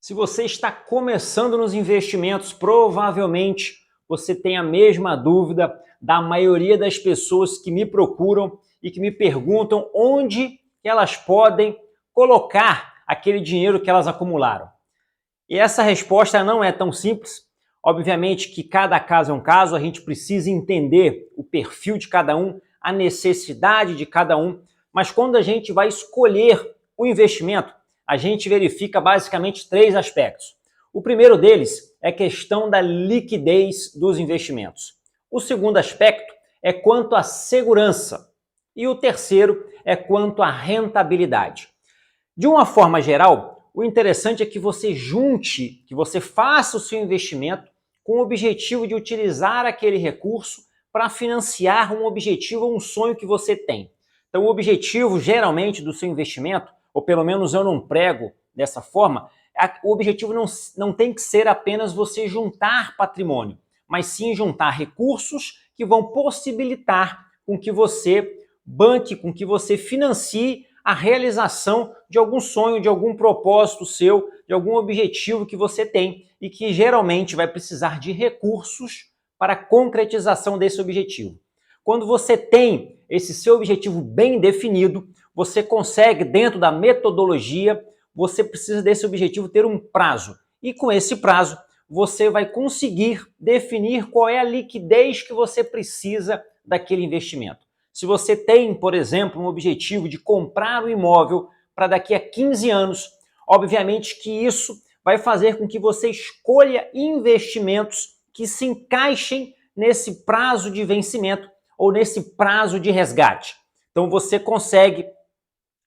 Se você está começando nos investimentos, provavelmente você tem a mesma dúvida da maioria das pessoas que me procuram e que me perguntam onde elas podem colocar aquele dinheiro que elas acumularam. E essa resposta não é tão simples. Obviamente que cada caso é um caso, a gente precisa entender o perfil de cada um, a necessidade de cada um, mas quando a gente vai escolher o investimento, a gente verifica basicamente três aspectos. O primeiro deles é a questão da liquidez dos investimentos. O segundo aspecto é quanto à segurança. E o terceiro é quanto à rentabilidade. De uma forma geral, o interessante é que você junte, que você faça o seu investimento com o objetivo de utilizar aquele recurso para financiar um objetivo ou um sonho que você tem. Então, o objetivo, geralmente, do seu investimento, ou pelo menos eu não prego dessa forma, o objetivo não tem que ser apenas você juntar patrimônio, mas sim juntar recursos que vão possibilitar com que você banque, com que você financie a realização de algum sonho, de algum propósito seu, de algum objetivo que você tem e que geralmente vai precisar de recursos para a concretização desse objetivo. Quando você tem esse seu objetivo bem definido, você consegue, dentro da metodologia, você precisa desse objetivo ter um prazo. E com esse prazo, você vai conseguir definir qual é a liquidez que você precisa daquele investimento. Se você tem, por exemplo, um objetivo de comprar um imóvel para daqui a 15 anos, obviamente que isso vai fazer com que você escolha investimentos que se encaixem nesse prazo de vencimento ou nesse prazo de resgate. Então você consegue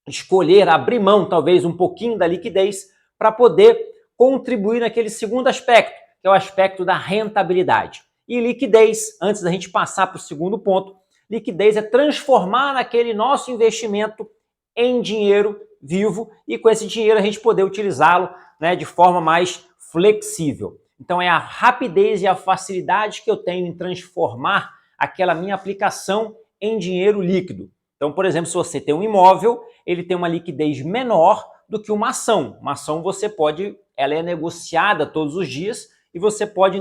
escolher abrir mão talvez um pouquinho da liquidez para poder contribuir naquele segundo aspecto, que é o aspecto da rentabilidade. E liquidez, antes da gente passar para o segundo ponto, liquidez é transformar aquele nosso investimento em dinheiro vivo e com esse dinheiro a gente poder utilizá-lo, né, de forma mais flexível. Então é a rapidez e a facilidade que eu tenho em transformar aquela minha aplicação em dinheiro líquido. Então, por exemplo, se você tem um imóvel, ele tem uma liquidez menor do que uma ação. Uma ação ela é negociada todos os dias e você pode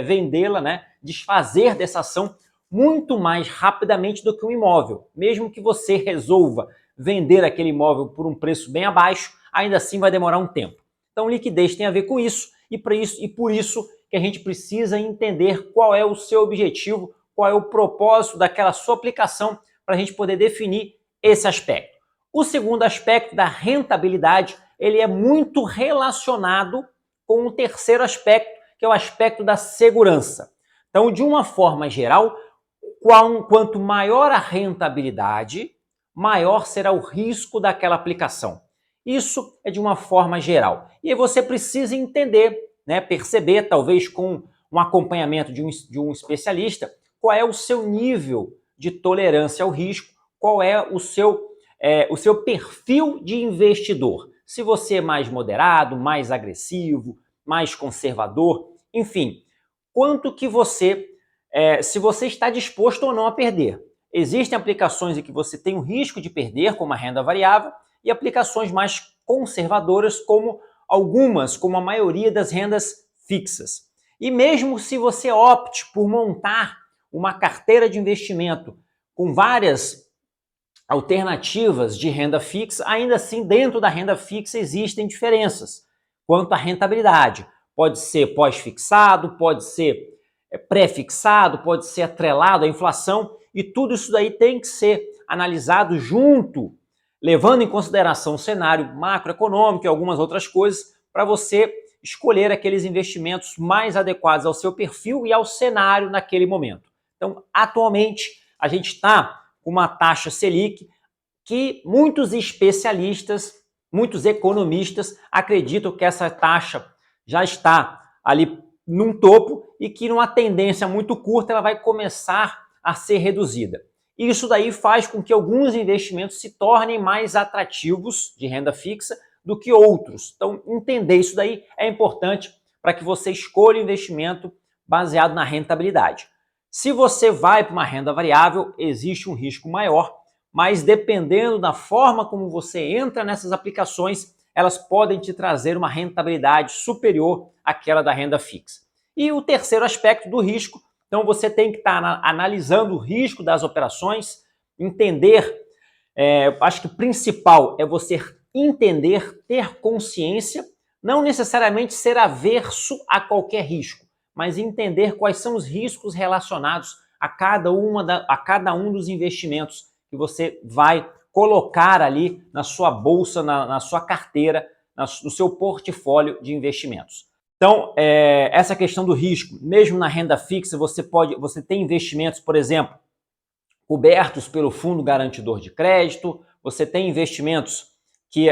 vendê-la, né, desfazer dessa ação muito mais rapidamente do que um imóvel. Mesmo que você resolva vender aquele imóvel por um preço bem abaixo, ainda assim vai demorar um tempo. Então, liquidez tem a ver com isso e por isso que a gente precisa entender qual é o seu objetivo, qual é o propósito daquela sua aplicação para a gente poder definir esse aspecto. O segundo aspecto da rentabilidade, ele é muito relacionado com o terceiro aspecto, que é o aspecto da segurança. Então, de uma forma geral, quanto maior a rentabilidade, maior será o risco daquela aplicação. Isso é de uma forma geral. E aí você precisa entender, né, perceber, talvez com um acompanhamento de um especialista, qual é o seu nível de tolerância ao risco, qual é o seu perfil de investidor. Se você é mais moderado, mais agressivo, mais conservador, enfim, quanto que se você está disposto ou não a perder. Existem aplicações em que você tem o risco de perder, como a renda variável, e aplicações mais conservadoras, como a maioria das rendas fixas. E mesmo se você opte por montar uma carteira de investimento com várias alternativas de renda fixa, ainda assim, dentro da renda fixa existem diferenças quanto à rentabilidade. Pode ser pós-fixado, pode ser pré-fixado, pode ser atrelado à inflação, e tudo isso daí tem que ser analisado junto, levando em consideração o cenário macroeconômico e algumas outras coisas, para você escolher aqueles investimentos mais adequados ao seu perfil e ao cenário naquele momento. Então, atualmente, a gente está com uma taxa Selic que muitos especialistas, muitos economistas acreditam que essa taxa já está ali num topo e que numa tendência muito curta ela vai começar a ser reduzida. Isso daí faz com que alguns investimentos se tornem mais atrativos de renda fixa do que outros. Então, entender isso daí é importante para que você escolha o investimento baseado na rentabilidade. Se você vai para uma renda variável, existe um risco maior, mas dependendo da forma como você entra nessas aplicações, elas podem te trazer uma rentabilidade superior àquela da renda fixa. E o terceiro aspecto do risco, então você tem que estar analisando o risco das operações, entender, acho que o principal é você entender, ter consciência, não necessariamente ser averso a qualquer risco, mas entender quais são os riscos relacionados a cada um dos investimentos que você vai colocar ali na sua bolsa, na sua carteira, no seu portfólio de investimentos. Então, essa questão do risco, mesmo na renda fixa, você tem investimentos, por exemplo, cobertos pelo Fundo Garantidor de Crédito, você tem investimentos que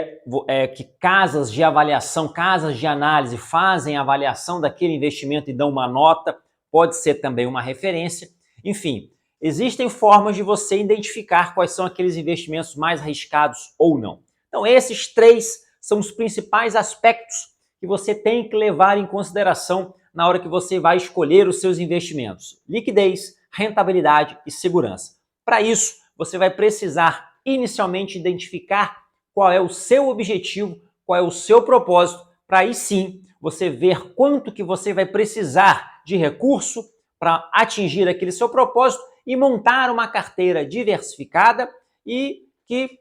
casas de avaliação, casas de análise fazem a avaliação daquele investimento e dão uma nota, pode ser também uma referência. Enfim, existem formas de você identificar quais são aqueles investimentos mais arriscados ou não. Então, esses três são os principais aspectos que você tem que levar em consideração na hora que você vai escolher os seus investimentos: liquidez, rentabilidade e segurança. Para isso, você vai precisar inicialmente identificar qual é o seu objetivo, qual é o seu propósito, para aí sim você ver quanto que você vai precisar de recurso para atingir aquele seu propósito e montar uma carteira diversificada e que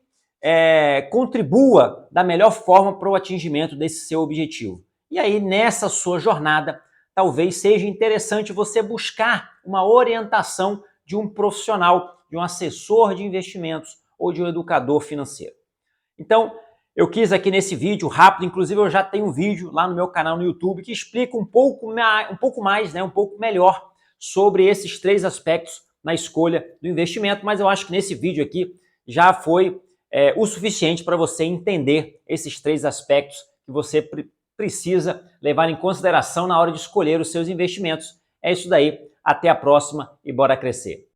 contribua da melhor forma para o atingimento desse seu objetivo. E aí, nessa sua jornada, talvez seja interessante você buscar uma orientação de um profissional, de um assessor de investimentos ou de um educador financeiro. Então, eu quis aqui nesse vídeo rápido, inclusive eu já tenho um vídeo lá no meu canal no YouTube que explica um pouco mais, um pouco melhor sobre esses três aspectos na escolha do investimento, mas eu acho que nesse vídeo aqui já foi o suficiente para você entender esses três aspectos que você precisa levar em consideração na hora de escolher os seus investimentos. É isso daí, até a próxima e bora crescer!